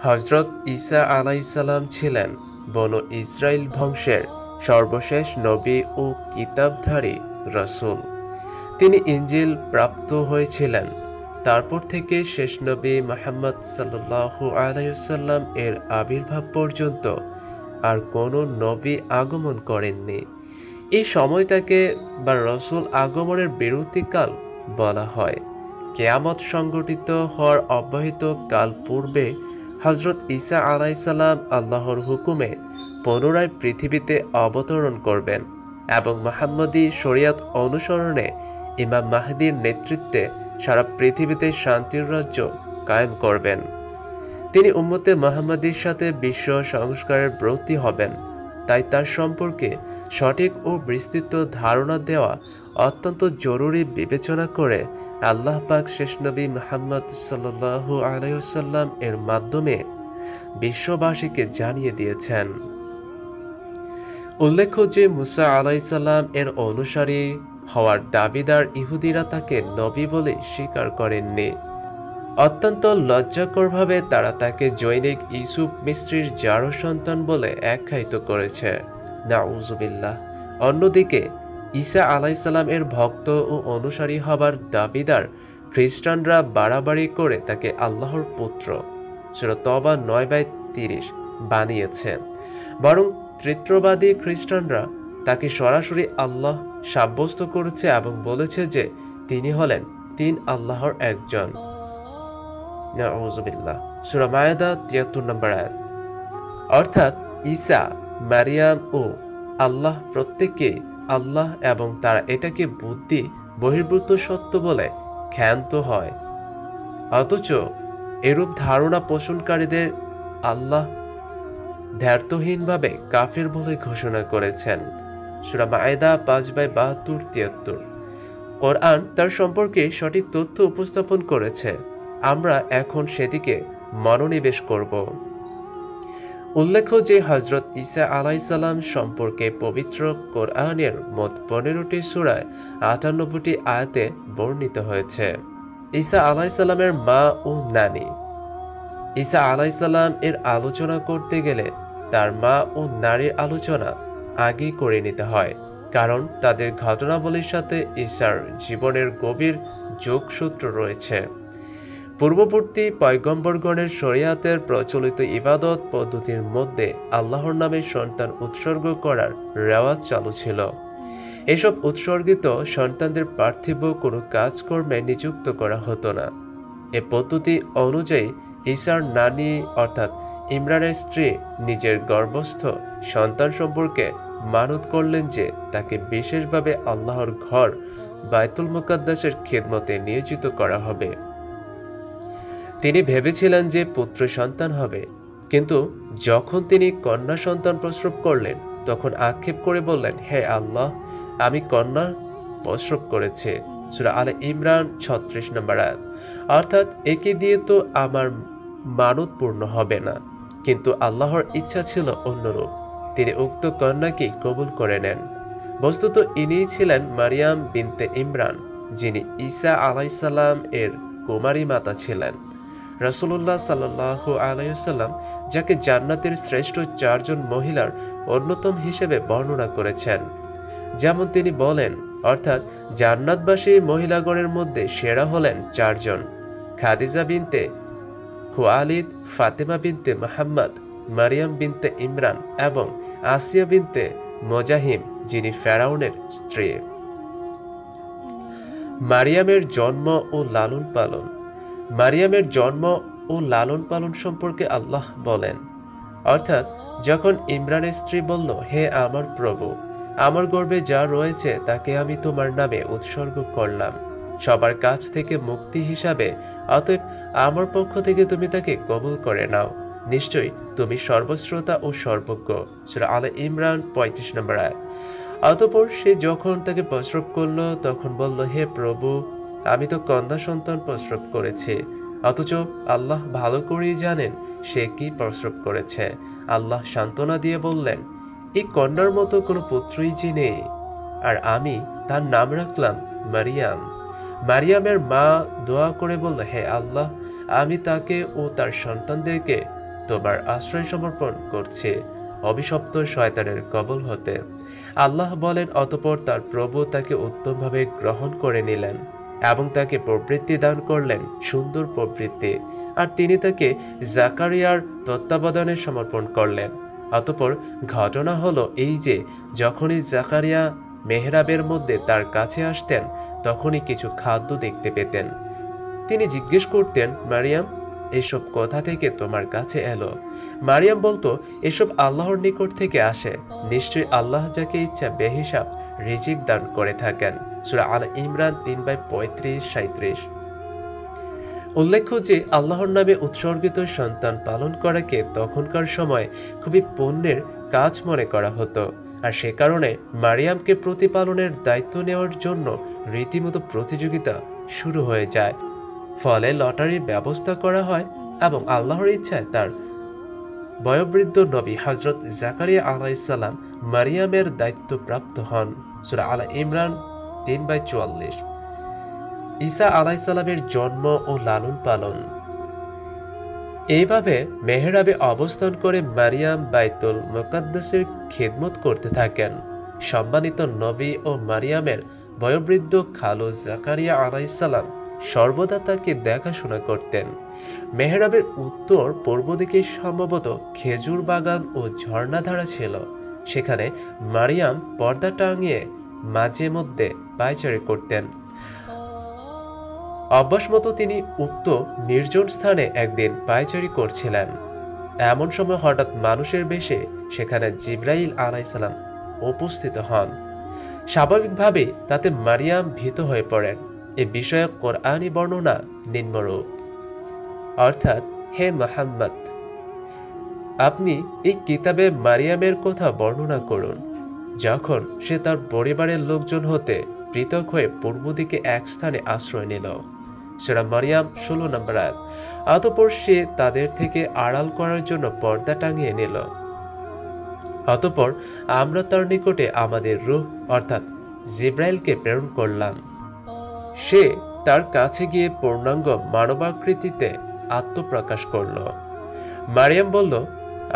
হযরত ঈসা আলাইহিসসালাম ছিলেন বনু ইসরাইল বংশের সর্বশেষ নবী ও কিতাবধারী রাসূল। তিনি ইনজিল প্রাপ্ত হয়েছিলেন। তারপর থেকে শেষ নবী মুহাম্মদ সাল্লাল্লাহু আলাইহি ওয়াসাল্লাম এর আবির্ভাব পর্যন্ত আর কোনো নবী আগমন করেননি। এই সময়টাকে বা রাসূল আগমনের বিরতিকাল বলা হয়। কিয়ামত সংঘটিত হওয়ার অব্যবহিত কাল পূর্বে হযরত ঈসা আলাইহিসসালাম আল্লাহর হুকুমে পুনরায় পৃথিবীতে অবতরণ করবেন এবং মুহাম্মদী শরিয়ত অনুসরণে ইমাম মাহদীর নেতৃত্বে সারা পৃথিবীতে শান্তির রাজ্য কায়েম করবেন। তিনি উম্মতে মুহাম্মাদীর সাথে বিশ্ব সংস্কারের ব্রতী হবেন। তাই তার সম্পর্কে সঠিক ও বিস্তৃত ধারণা দেওয়া অত্যন্ত জরুরি বিবেচনা করে আল্লাহ পাক শেষ নবী মুহাম্মদ সাল্লাল্লাহু আলাইহি ওয়াসাল্লাম এর মাধ্যমে বিশ্ববাসীকে জানিয়ে দিয়েছেন। উল্লেখ্য যে মুসা আলাইহিসসালাম এর অনুসারী হওয়ার দাবিদার ইহুদিরা তাকে নবী বলে স্বীকার করেননি। অত্যন্ত লজ্জাকরভাবে তারা তাকে জৈনিক ইউসুফ মিস্ত্রির জারো সন্তান বলে আখ্যায়িত করেছে। নাউজুবিল্লাহ। অন্যদিকে ঈসা আলাইহিসসালাম এর ভক্ত ও অনুসারী হবার দাবিদার খ্রিস্টানরা বাড়াবাড়ি করে তাকে আল্লাহর পুত্র সূরা তওবা 9/30 বানিয়েছে। বরং ত্রিত্ববাদী খ্রিস্টানরা তাকে সরাসরি আল্লাহ সাব্যস্ত করেছে এবং বলেছে যে তিনি হলেন তিন আল্লাহর একজন। নাউজুবিল্লাহ। সূরা মায়েদা ৭৩ নম্বর আয়াত। অর্থাৎ ঈসা, মারিয়াম ও আল্লাহ প্রত্যেকেই আল্লাহ এবং তারা এটাকে বুদ্ধি বহির্ভূত সত্য বলে ক্ষান্ত হয়। অথচ এরূপ ধারণা পোষণকারীদের আল্লাহ দ্ব্যর্থহীনভাবে কাফির বলে ঘোষণা করেছেন। সূরা মায়েদা ৫/৭২-৭৩। কোরআন তার সম্পর্কে সঠিক তথ্য উপস্থাপন করেছে। আমরা এখন সেদিকে মনোনিবেশ করব। উল্লেখ্য যে হযরত ঈসা আলাইহিসসালাম সম্পর্কে পবিত্র কোরআনের মোট ১৫টি সূরায় ৯৮টি আয়াতে বর্ণিত হয়েছে। ঈসা আলাইহিসসালামের মা ও নানী। ঈসা আলাইহিসসালাম এর আলোচনা করতে গেলে তার মা ও নারীর আলোচনা আগেই করে নিতে হয়, কারণ তাদের ঘটনাবলীর সাথে ঈসার জীবনের গভীর যোগসূত্র রয়েছে। পূর্ববর্তী পয়গম্বরগণের শরিয়াতের প্রচলিত ইবাদত পদ্ধতির মধ্যে আল্লাহর নামে সন্তান উৎসর্গ করার রেওয়াজ চালু ছিল। এসব উৎসর্গিত সন্তানদের পার্থিব কোনো কাজকর্মে নিযুক্ত করা হতো না। এ পদ্ধতি অনুযায়ী ঈসার নানী অর্থাৎ ইমরানের স্ত্রী নিজের গর্ভস্থ সন্তান সম্পর্কে মানত করলেন যে তাকে বিশেষভাবে আল্লাহর ঘর বাইতুল মুকাদ্দাসের খিদমতে নিয়োজিত করা হবে। তিনি ভেবেছিলেন যে পুত্র সন্তান হবে, কিন্তু যখন তিনি কন্যা সন্তান প্রসব করলেন তখন আক্ষেপ করে বললেন, হে আল্লাহ, আমি কন্যা প্রসব করেছি। সূরা আলে ইমরান ৩৬ নম্বর আয়াত। অর্থাৎ একে দিয়ে তো আমার মানত পূর্ণ হবে না। কিন্তু আল্লাহর ইচ্ছা ছিল অন্যরূপ। তিনি উক্ত কন্যাকে কবুল করে নেন। বস্তুত ইনিই ছিলেন মারিয়াম বিনতে ইমরান, যিনি ঈসা আলাইহিসসালাম এর কুমারী মাতা ছিলেন। রাসূলুল্লাহ সাল্লাল্লাহু আলাইহি ওয়াসাল্লাম যাকে জান্নাতের শ্রেষ্ঠ ৪ জন মহিলার অন্যতম হিসেবে বর্ণনা করেছেন। যেমন তিনি বলেন, অর্থাৎ জান্নাতবাসী মহিলাগণের মধ্যে সেরা হলেন ৪ জন: খাদিজা বিনতে খুয়াইলিদ, ফাতেমা বিনতে মুহাম্মদ, মারিয়াম বিনতে ইমরান এবং আসিয়া বিনতে মুজাহিম, যিনি ফেরাউনের স্ত্রী। মারিয়ামের জন্ম ও লালন পালন। মারিয়ামের জন্ম ও লালন পালন সম্পর্কে আল্লাহ বলেন, অর্থাৎ যখন ইমরানের স্ত্রী বলল, হে আমার প্রভু, আমার গর্ভে যা রয়েছে তাকে আমি তোমার নামে উৎসর্গ করলাম সবার কাছ থেকে মুক্তি হিসাবে, অতএব আমার পক্ষ থেকে তুমি তাকে কবুল করে নাও। নিশ্চয়ই তুমি সর্বশ্রোতা ও সর্বজ্ঞ। সূরা আলে ইমরান ৩৫ নম্বর আয়াত। অতঃপর সে যখন তাকে প্রসব করল তখন বলল, হে প্রভু, আমি তো কন্যা সন্তান প্রসব করেছি, অথচ আল্লাহ ভালো করেই জানেন সে কি প্রসব করেছে। আল্লাহ সান্ত্বনা দিয়ে বললেন, এই কন্যার মতো কোনো পুত্রই যে নেই, আর আমি তার নাম রাখলাম মারিয়াম। মারিয়ামের মা দোয়া করে বলল, হে আল্লাহ, আমি তাকে ও তার সন্তানদেরকে তোমার আশ্রয় সমর্পণ করছি অভিশপ্ত শয়তানের কবল হতে। আল্লাহ বলেন, অতঃপর তার প্রভু তাকে উত্তমভাবে গ্রহণ করে নিলেন এবং তাকে প্রবৃত্তি দান করলেন, সুন্দর প্রবৃত্তি, আর তিনি তাকে জাকারিয়ার তত্ত্বাবধানে সমর্পণ করলেন। অতঃপর ঘটনা হলো এই যে যখনই জাকারিয়া মেহরাবের মধ্যে তার কাছে আসতেন তখনই কিছু খাদ্য দেখতে পেতেন। তিনি জিজ্ঞেস করতেন, মারিয়াম, এসব কোথা থেকে তোমার কাছে এলো? মারিয়াম বলতো, এসব আল্লাহর নিকট থেকে আসে। নিশ্চয়ই আল্লাহ যাকে ইচ্ছা বেহিসাব রিজিক দান করে থাকেন। সূরা আল ইমরান 3:35-37। উল্লেখ্য যে আল্লাহর নামে উৎসর্গিত সন্তান পালন করাকে তখনকার সময় খুবই পুণ্যের কাজ মনে করা হতো, আর সে কারণে মারিয়ামকে প্রতিপালনের দায়িত্ব নেওয়ার জন্য রীতিমতো প্রতিযোগিতা শুরু হয়ে যায়। ফলে লটারির ব্যবস্থা করা হয় এবং আল্লাহর ইচ্ছায় তার বয়োবৃদ্ধ নবী হযরত জাকারিয়া আলাইহিসসালাম মারিয়ামের দায়িত্বপ্রাপ্ত হন। সূরা আল ইমরান 3:44। ঈসা আলাইহিসসালামের জন্ম ও লালন পালন। এইভাবে মেহরাবে অবস্থান করে মারিয়াম বাইতুল মুকাদ্দাসের খিদমত করতে থাকেন। সম্মানিত নবী ও মারিয়ামের বয়োবৃদ্ধ খালু জাকারিয়া আলাইহিসসালাম সর্বদা তাকে দেখাশোনা করতেন। মেহরাবের উত্তর পূর্ব দিকে সম্ভবত খেজুর বাগান ও ঝর্ণাধারা ছিল। সেখানে মারিয়াম পর্দা টাঙিয়ে মাঝে মধ্যে পায়চারি করতেন। অভ্যাসমতো তিনি উক্ত নির্জন স্থানে একদিন পায়চারি করছিলেন। এমন সময় হঠাৎ মানুষের বেশে সেখানে জিবরাইল আলাইহিসসালাম উপস্থিত হন। স্বাভাবিকভাবে তাতে মারিয়াম ভীত হয়ে পড়েন। এ বিষয়ে কোরআনী বর্ণনা নিম্নরূপ, অর্থাৎ, হে মুহাম্মদ, আপনি এই কিতাবে মারিয়ামের কথা বর্ণনা করুন যখন সে তার পরিবারের লোকজন হতে পৃথক হয়ে পূর্ব দিকে এক স্থানে আশ্রয় নিল। সূরা মারিয়াম 16 নম্বর আয়াত। অতঃপর সে তাদের থেকে আড়াল করার জন্য পর্দা টাঙিয়ে নিল। অতঃপর আমরা তার নিকটে আমাদের রূহ অর্থাৎ জিব্রাইলকে প্রেরণ করলাম। সে তার কাছে গিয়ে পূর্ণাঙ্গ মানবাকৃতিতে আত্মপ্রকাশ করল। মারিয়াম বলল,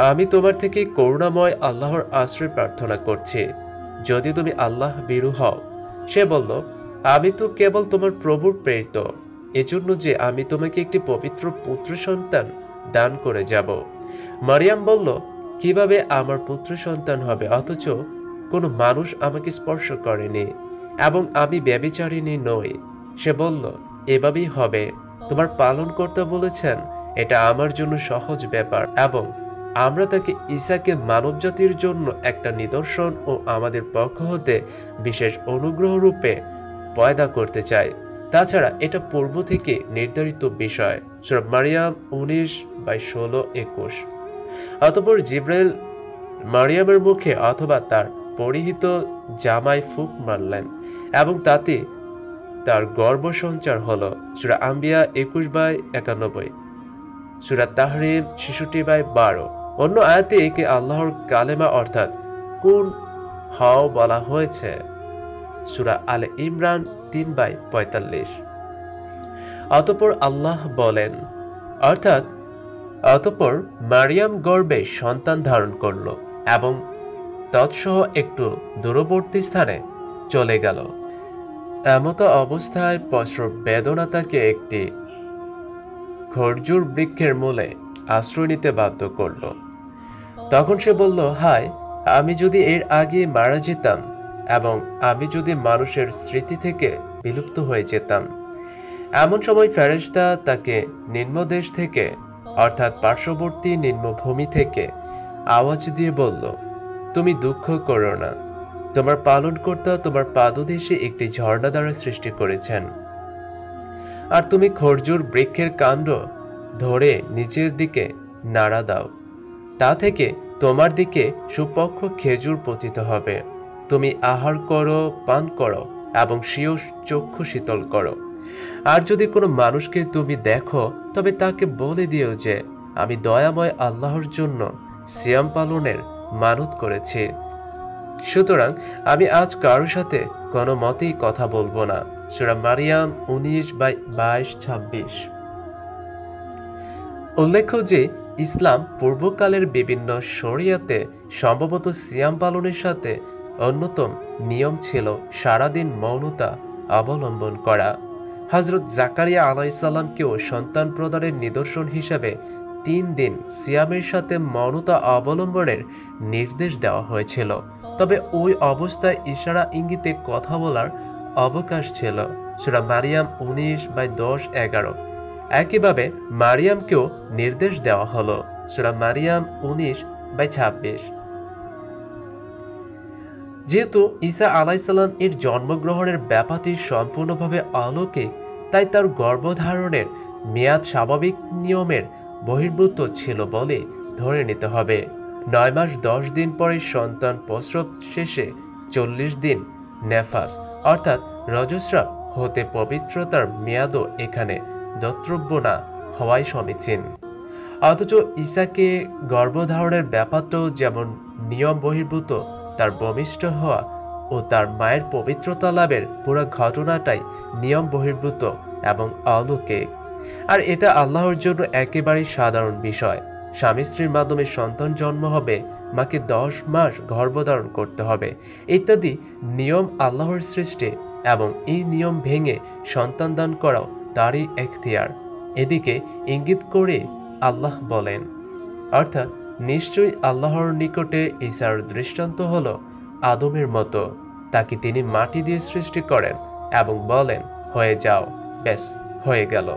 আমি তোমার থেকে করুণাময় আল্লাহর আশ্রয় প্রার্থনা করছি, যদি তুমি আল্লাহ ভীরু হও। সে বলল, আমি তো কেবল তোমার প্রভুর প্রেরিত, এজন্য যে আমি তোমাকে একটি পবিত্র পুত্র সন্তান দান করে যাব। মারিয়াম বলল, কিভাবে আমার পুত্র সন্তান হবে, অথচ কোনো মানুষ আমাকে স্পর্শ করেনি এবং আমি ব্যভিচারিণী নই। সে বলল, এভাবেই হবে, তোমার পালনকর্তা বলেছেন এটা আমার জন্য সহজ ব্যাপার এবং আমরা তাকে ঈসাকে মানবজাতির জন্য একটা নিদর্শন ও আমাদের পক্ষ হতে বিশেষ অনুগ্রহ রূপে পয়দা করতে চাই। তাছাড়া এটা পূর্ব থেকে নির্ধারিত বিষয়। সূরা মারিয়াম 19:16-21। অতঃপর জিবরাইল মারিয়ামের মুখে অথবা তার পরিহিত জামায় ফুঁক মারলেন এবং তাতে তার গর্ভ সঞ্চার হলো। সূরা আম্বিয়া 21:91। সূরা তাহরিম 66:12। অন্য আয়াতে একে আল্লাহর কালেমা অর্থাৎ কুন হও বলা হয়েছে। সূরা আলে ইমরান 3:45। অতঃপর আল্লাহ বলেন, অতঃপর মারিয়াম গর্ভে সন্তান ধারণ করল এবং তৎসহ একটু দূরবর্তী স্থানে চলে গেল। এমতো অবস্থায় প্রসব বেদনা তাকে একটি খরজুর বৃক্ষের মূলে আশ্রয় নিতে বাধ্য করল। তখন সে বলল, হায়, আমি যদি এর আগে মারা যেতাম এবং আমি যদি মানুষের স্মৃতি থেকে বিলুপ্ত হয়ে যেতাম। এমন সময় ফেরেশতা তাকে নিম্নদেশ থেকে অর্থাৎ পার্শ্ববর্তী নিম্নভূমি থেকে আওয়াজ দিয়ে বলল, তুমি দুঃখ করো না, তোমার পালনকর্তা তোমার পাদদেশে একটি ঝর্ণা দ্বারা সৃষ্টি করেছেন, আর তুমি খরজুর বৃক্ষের কাণ্ড ধরে নিচের দিকে নাড়া দাও, তা থেকে তোমার দিকে সুপক্ষ খেজুর পতিত হবে। তুমি আহার করো, পান করো এবং স্বীয় চক্ষু শীতল করো। আর যদি কোনো মানুষকে তুমি দেখো তবে তাকে বলে দিও যে আমি দয়াময় আল্লাহর জন্য সিয়াম পালনের মানত করেছি। সুতরাং আমি আজ কারোর সাথে কোনো মতেই কথা বলবো না। সূরা মারিয়াম 19:22-26। উল্লেখ্য যে ইসলাম পূর্বকালের বিভিন্ন শরিয়াতে সম্ভবত সিয়াম পালনের সাথে অন্যতম নিয়ম ছিল সারাদিন মৌনতা অবলম্বন করা। হজরত জাকারিয়া আলাইসাল্লামকেও সন্তান প্রদানের নিদর্শন হিসাবে 3 দিন সিয়ামের সাথে মৌনতা অবলম্বনের নির্দেশ দেওয়া হয়েছিল। তবে ওই অবস্থায় ইশারা ইঙ্গিতে কথা বলার অবকাশ ছিল। সূরা মারিয়াম 19/10-11। একইভাবে মারিয়ামকেও নির্দেশ দেওয়া হলো। সূরা মারিয়াম 19/26। যেহেতু ঈসা আলাইসাল্লাম এর জন্মগ্রহণের ব্যাপারটি সম্পূর্ণভাবে অলৌকিক, তাই তার গর্ভধারণের মেয়াদ স্বাভাবিক নিয়মের বহির্ভূত ছিল বলে ধরে নিতে হবে। 9 মাস 10 দিন পরে সন্তান প্রসব শেষে 40 দিন নেফাস অর্থাৎ রজস্রাব হতে পবিত্রতার মেয়াদও এখানে দ্রষ্টব্য না হওয়াই সমীচীন। অথচ ঈসাকে গর্ভধারণের ব্যাপারটাও যেমন নিয়ম বহির্ভূত, তার ভূমিষ্ঠ হওয়া ও তার মায়ের পবিত্রতা লাভের পুরো ঘটনাটাই নিয়ম বহির্ভূত এবং অলৌকিক। আর এটা আল্লাহর জন্য একেবারেই সাধারণ বিষয়। স্বামী স্ত্রীর মাধ্যমে সন্তান জন্ম হবে, মাকে 10 মাস গর্ভধারণ করতে হবে ইত্যাদি নিয়ম আল্লাহর সৃষ্টি, এবং এই নিয়ম ভেঙে সন্তান দান করাও তারই এখতিয়ার। এদিকে ইঙ্গিত করে আল্লাহ বলেন, অর্থাৎ নিশ্চয়ই আল্লাহর নিকটে ঈসার দৃষ্টান্ত হলো আদমের মতো। তাকে তিনি মাটি দিয়ে সৃষ্টি করেন এবং বলেন, হয়ে যাও, ব্যাস হয়ে গেল।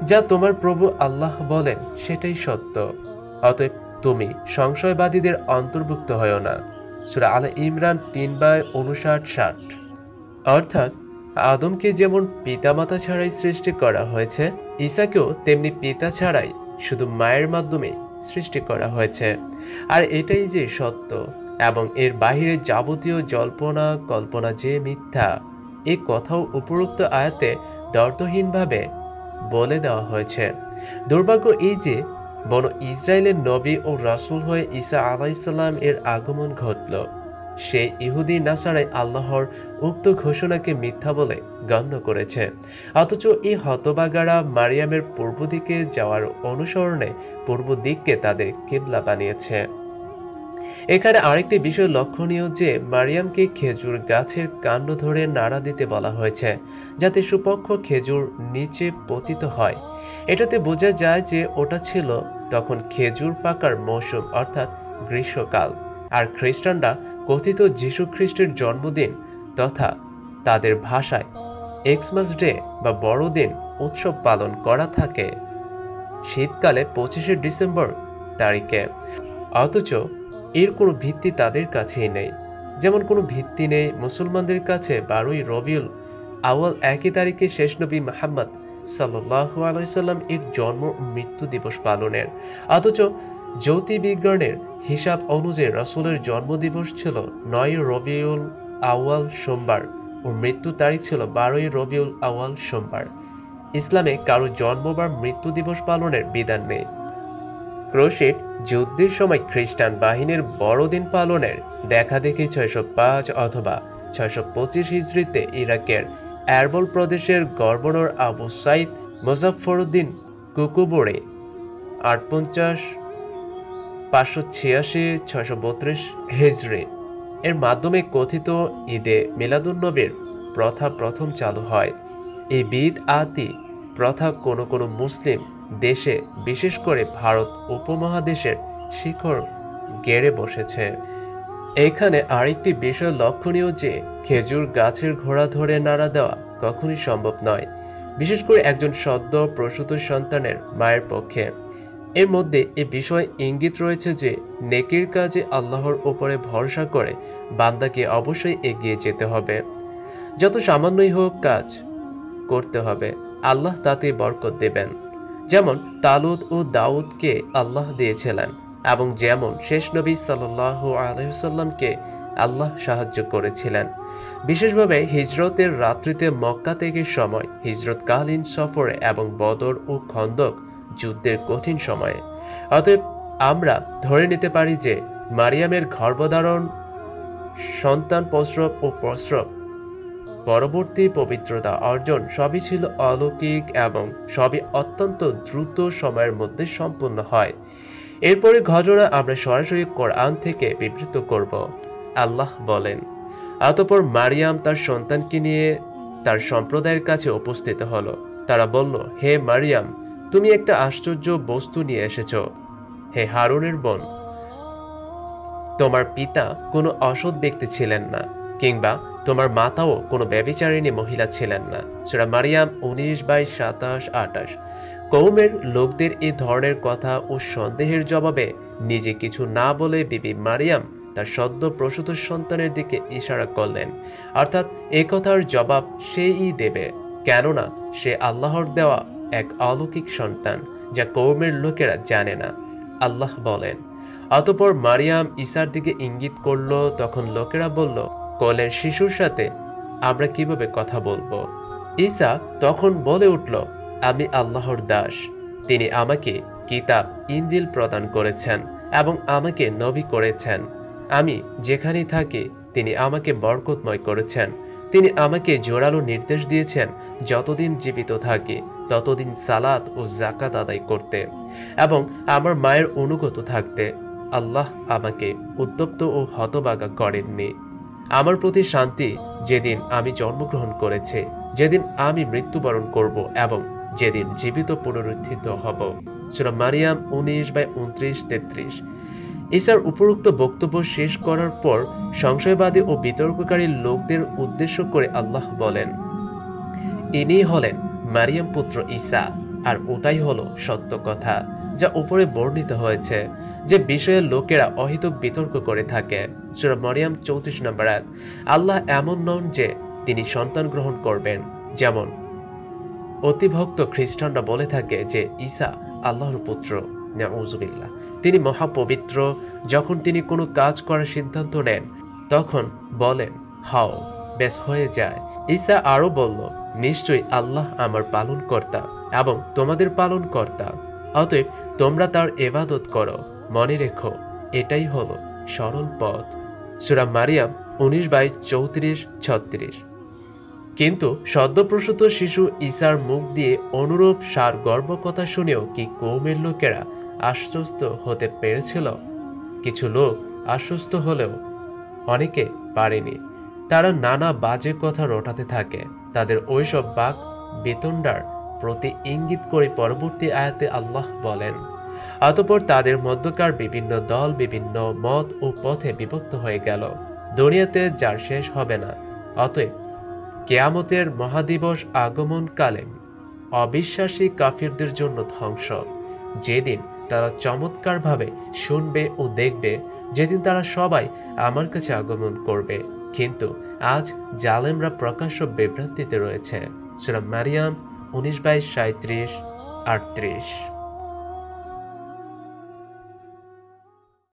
যা তোমার প্রভু আল্লাহ বলেন সেটাই সত্য, অতএব তুমি সংশয়বাদীদের অন্তর্ভুক্ত হও না। সূরা আলে ইমরান 3/59-60। অর্থাৎ আদমকে যেমন পিতামাতা ছাড়াই সৃষ্টি করা হয়েছে, ঈসাকেও তেমনি পিতা ছাড়াই শুধু মায়ের মাধ্যমে সৃষ্টি করা হয়েছে। আর এটাই যে সত্য এবং এর বাহিরে যাবতীয় জল্পনা কল্পনা যে মিথ্যা, এই কথাও উপরোক্ত আয়াতে দ্বন্দ্বহীনভাবে বলে দেওয়া হয়েছে। দুর্ভাগ্য এই যে বনু ইসরায়েলের নবী ও রাসূল হয়ে ঈসা আলাইসাল্লাম এর আগমন ঘটল, সেই ইহুদি নাসারাই আল্লাহর উক্ত ঘোষণাকে মিথ্যা বলে গণ্য করেছে। অথচ এই হতভাগারা মারিয়ামের পূর্ব দিকে যাওয়ার অনুসরণে পূর্ব দিককে তাদের কিবলা বানিয়েছে। এখানে আরেকটি বিষয় লক্ষণীয় যে মারিয়ামকে খেজুর গাছের কাণ্ড ধরে নাড়া দিতে বলা হয়েছে, যাতে সুপক্ষ খেজুর নিচে পতিত হয়। এটাতে বোঝা যায় যে ওটা ছিল তখন খেজুর পাকার মৌসুম, অর্থাৎ গ্রীষ্মকাল। আর খ্রিস্টানরা কথিত যীশু খ্রিস্টের জন্মদিন তথা তাদের ভাষায় এক্সমাস ডে বা বড়দিন উৎসব পালন করা থাকে শীতকালে 25শে ডিসেম্বর তারিখে। অথচ এর কোনো ভিত্তি তাদের কাছেই নেই। যেমন কোনো ভিত্তি নেই মুসলমানদের কাছে 12ই রবিউল আউয়াল একই তারিখে শেষ নবী মুহাম্মদ সাল্লাল্লাহু আলাইহি সাল্লাম এর জন্ম ও মৃত্যু দিবস পালনের। অথচ জ্যোতির্বিজ্ঞানের হিসাব অনুযায়ী রাসূলের জন্মদিবস ছিল 9 রবিউল আউয়াল সোমবার ও মৃত্যু তারিখ ছিল 12ই রবিউল আউয়াল সোমবার। ইসলামে কারো জন্ম বা মৃত্যু দিবস পালনের বিধান নেই। ক্রুসেড যুদ্ধের সময় খ্রিস্টান বাহিনীর বড়দিন পালনের দেখা দেখি 605 অথবা 625 হিজরিতে ইরাকের এরবল প্রদেশের গভর্নর আবু সাইদ মুজাফফরউদ্দিন কুকুবরে 850 586-632 হিজরি এর মাধ্যমে কথিত ঈদে মিলাদুন্নবীর প্রথা প্রথম চালু হয়। এই বিদ আতি প্রথা কোনো কোনো মুসলিম দেশে, বিশেষ করে ভারত উপমহাদেশের শিখর গেড়ে বসেছে। এখানে আরেকটি বিষয় লক্ষণীয় যে খেজুর গাছের ঘোড়া ধরে নাড়া দেওয়া কখনই সম্ভব নয়, বিশেষ করে একজন সদ্য প্রসূত সন্তানের মায়ের পক্ষে। এর মধ্যে এ বিষয়ে ইঙ্গিত রয়েছে যে নেকির কাজে আল্লাহর উপরে ভরসা করে বান্দাকে অবশ্যই এগিয়ে যেতে হবে। যত সামান্যই হোক কাজ করতে হবে, আল্লাহ তাতে বরকত দেবেন। যেমন তালুত ও দাউদকে আল্লাহ দিয়েছিলেন এবং যেমন শেষ নবী সাল্লাল্লাহু আলাইহি ওয়াসাল্লামকে আল্লাহ সাহায্য করেছিলেন। বিশেষভাবে হিজরতের রাত্রিতে মক্কা থেকে সময়, হিজরতকালীন সফরে এবং বদর ও খন্দক যুদ্ধের কঠিন সময়ে। অতএব আমরা ধরে নিতে পারি যে মারিয়ামের গর্ভধারণ, সন্তান প্রসব ও প্রসব পরবর্তী পবিত্রতা অর্জন সবই ছিল অলৌকিক এবং সবই অত্যন্ত দ্রুত সময়ের মধ্যে সম্পূর্ণ হয়। এরপরে ঘটনা আমরা সরাসরি কোরআন থেকে বিবৃত করব। আল্লাহ বলেন, অতঃপর মারিয়াম তার সন্তানকে নিয়ে তার সম্প্রদায়ের কাছে উপস্থিত হলো। তারা বলল, হে মারিয়াম, তুমি একটা আশ্চর্য বস্তু নিয়ে এসেছ। হে হারুনের বোন, তোমার পিতা কোনো অসৎ ব্যক্তি ছিলেন না, কিংবা তোমার মাতাও কোনো ব্যভিচারিণী মহিলা ছিলেন না। সূরা মারিয়াম 19/27-28। কওমের লোকদের এই ধরনের কথা ও সন্দেহের জবাবে নিজে কিছু না বলে বিবি মারিয়াম তার সদ্য প্রসূত সন্তানের দিকে ইশারা করলেন, অর্থাৎ এ কথার জবাব সেই দেবে, কেননা সে আল্লাহর দেওয়া এক অলৌকিক সন্তান, যা কওমের লোকেরা জানে না। আল্লাহ বলেন, অতঃপর মারিয়াম ঈসার দিকে ইঙ্গিত করল। তখন লোকেরা বলল, কোলের শিশুর সাথে আমরা কিভাবে কথা বলবো? ঈসা তখন বলে উঠল, আমি আল্লাহর দাস। তিনি আমাকে কিতাব ইনজিল প্রদান করেছেন এবং আমাকে নবী করেছেন। আমি যেখানেই থাকি তিনি আমাকে বরকতময় করেছেন। তিনি আমাকে জোরালো নির্দেশ দিয়েছেন যতদিন জীবিত থাকি ততদিন সালাত ও যাকাত আদায় করতে এবং আমার মায়ের অনুগত থাকতে। আল্লাহ আমাকে উত্তপ্ত ও হতবাগা করেননি। আমার প্রতি শান্তি যেদিন আমি জন্মগ্রহণ করেছি, যেদিন আমি মৃত্যুবরণ করব এবং যেদিন জীবিত পুনরুত্থিত হব। সূরা মারিয়াম 19/29-33। ঈসার উপরোক্ত বক্তব্য শেষ করার পর সংশয়বাদী ও বিতর্ককারী লোকদের উদ্দেশ্য করে আল্লাহ বলেন, ইনি হলেন মারিয়াম পুত্র ঈসা, আর ওটাই হলো সত্য কথা যা উপরে বর্ণিত হয়েছে, যে বিষয়ে লোকেরা অহেতুক বিতর্ক করে থাকে। সূরা মারিয়াম 34 নম্বর আয়াত। আল্লাহ এমন নন যে তিনি সন্তান গ্রহণ করবেন, যেমন অতিভক্ত খ্রিস্টানরা বলে থাকে যে ঈসা আল্লাহর পুত্র। নাউযুবিল্লাহ। তিনি মহাপবিত্র। যখন তিনি কোনো কাজ করার সিদ্ধান্ত নেন তখন বলেন, হও, বেশ হয়ে যায়। ঈসা আরও বলল, নিশ্চয়ই আল্লাহ আমার পালনকর্তা এবং তোমাদের পালনকর্তা, অতএব তোমরা তার ইবাদত করো। মনে রেখো, এটাই হলো সরল পথ। সূরা মারিয়াম 19/34-36। কিন্তু সদ্যপ্রসূত শিশু ঈসার মুখ দিয়ে অনুরূপ সারগর্ভ কথা শুনেও কি কওমের লোকেরা আশ্বস্ত হতে পেরেছিল? কিছু লোক আশ্বস্ত হলেও অনেকে পারেনি। তারা নানা বাজে কথা রটাতে থাকে। তাদের ওইসব বাক বিতণ্ডার প্রতি ইঙ্গিত করে পরবর্তী আয়াতে আল্লাহ বলেন, অতঃপর তাদের মধ্যকার বিভিন্ন দল বিভিন্ন মত ও পথে বিভক্ত হয়ে গেল। দুনিয়াতে যার শেষ হবে না। অতএব কিয়ামতের মহাদিবস আগমনকালে অবিশ্বাসী কাফিরদের জন্য ধ্বংস। যেদিন তারা চমৎকারভাবে শুনবে ও দেখবে, যেদিন তারা সবাই আমার কাছে আগমন করবে। কিন্তু আজ জালেমরা প্রকাশ্য বিভ্রান্তিতে রয়েছে। সূরা মারিয়াম 19/37-38।